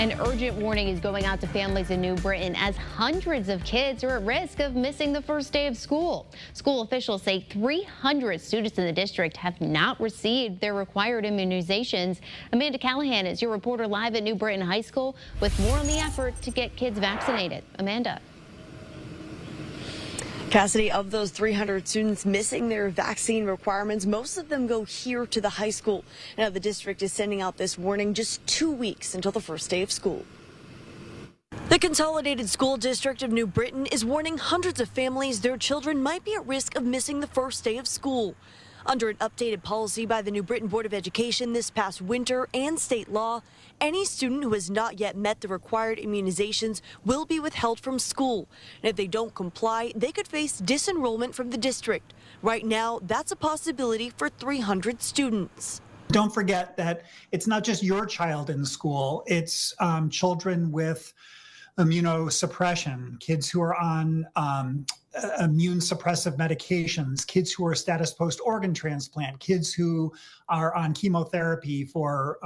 An urgent warning is going out to families in New Britain as hundreds of kids are at risk of missing the first day of school. School officials say 300 students in the district have not received their required immunizations. Amanda Callahan is your reporter live at New Britain High School with more on the effort to get kids vaccinated. Amanda. Cassidy, of those 300 students missing their vaccine requirements, most of them go here to the high school. Now, the district is sending out this warning just 2 weeks until the first day of school. The Consolidated School District of New Britain is warning hundreds of families their children might be at risk of missing the first day of school. Under an updated policy by the New Britain Board of Education this past winter and state law, any student who has not yet met the required immunizations will be withheld from school. And if they don't comply, they could face disenrollment from the district. Right now, that's a possibility for 300 students. Don't forget that it's not just your child in school, it's children with immunosuppression, kids who are on immune suppressive medications, kids who are status post-organ transplant, kids who are on chemotherapy for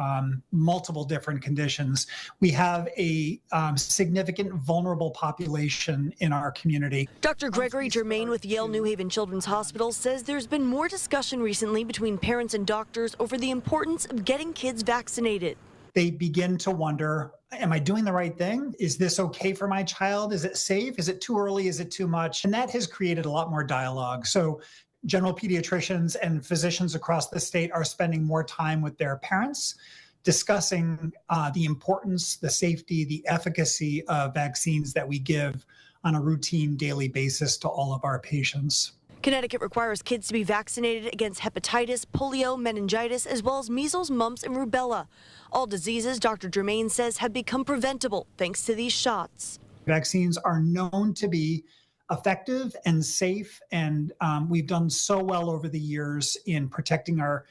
multiple different conditions. We have a significant vulnerable population in our community. Dr. Gregory Germain with Yale New Haven Children's Hospital says there's been more discussion recently between parents and doctors over the importance of getting kids vaccinated. They begin to wonder, am I doing the right thing? Is this okay for my child? Is it safe? Is it too early? Is it too much? And that has created a lot more dialogue. So general pediatricians and physicians across the state are spending more time with their parents, discussing the importance, the safety, the efficacy of vaccines that we give on a routine daily basis to all of our patients. Connecticut requires kids to be vaccinated against hepatitis, polio, meningitis, as well as measles, mumps, and rubella. All diseases, Dr. Germain says, have become preventable thanks to these shots. Vaccines are known to be effective and safe, and we've done so well over the years in protecting our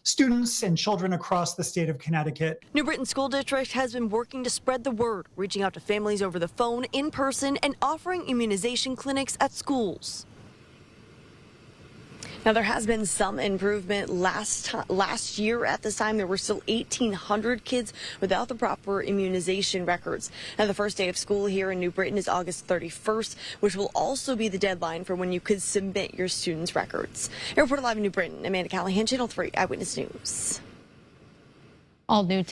students and children across the state of Connecticut. New Britain School District has been working to spread the word, reaching out to families over the phone, in person, and offering immunization clinics at schools. Now, there has been some improvement. Last year at this time, there were still 1,800 kids without the proper immunization records. Now, the first day of school here in New Britain is August 31st, which will also be the deadline for when you could submit your students' records. Reporter live in New Britain, Amanda Callahan, Channel 3 Eyewitness News. All new.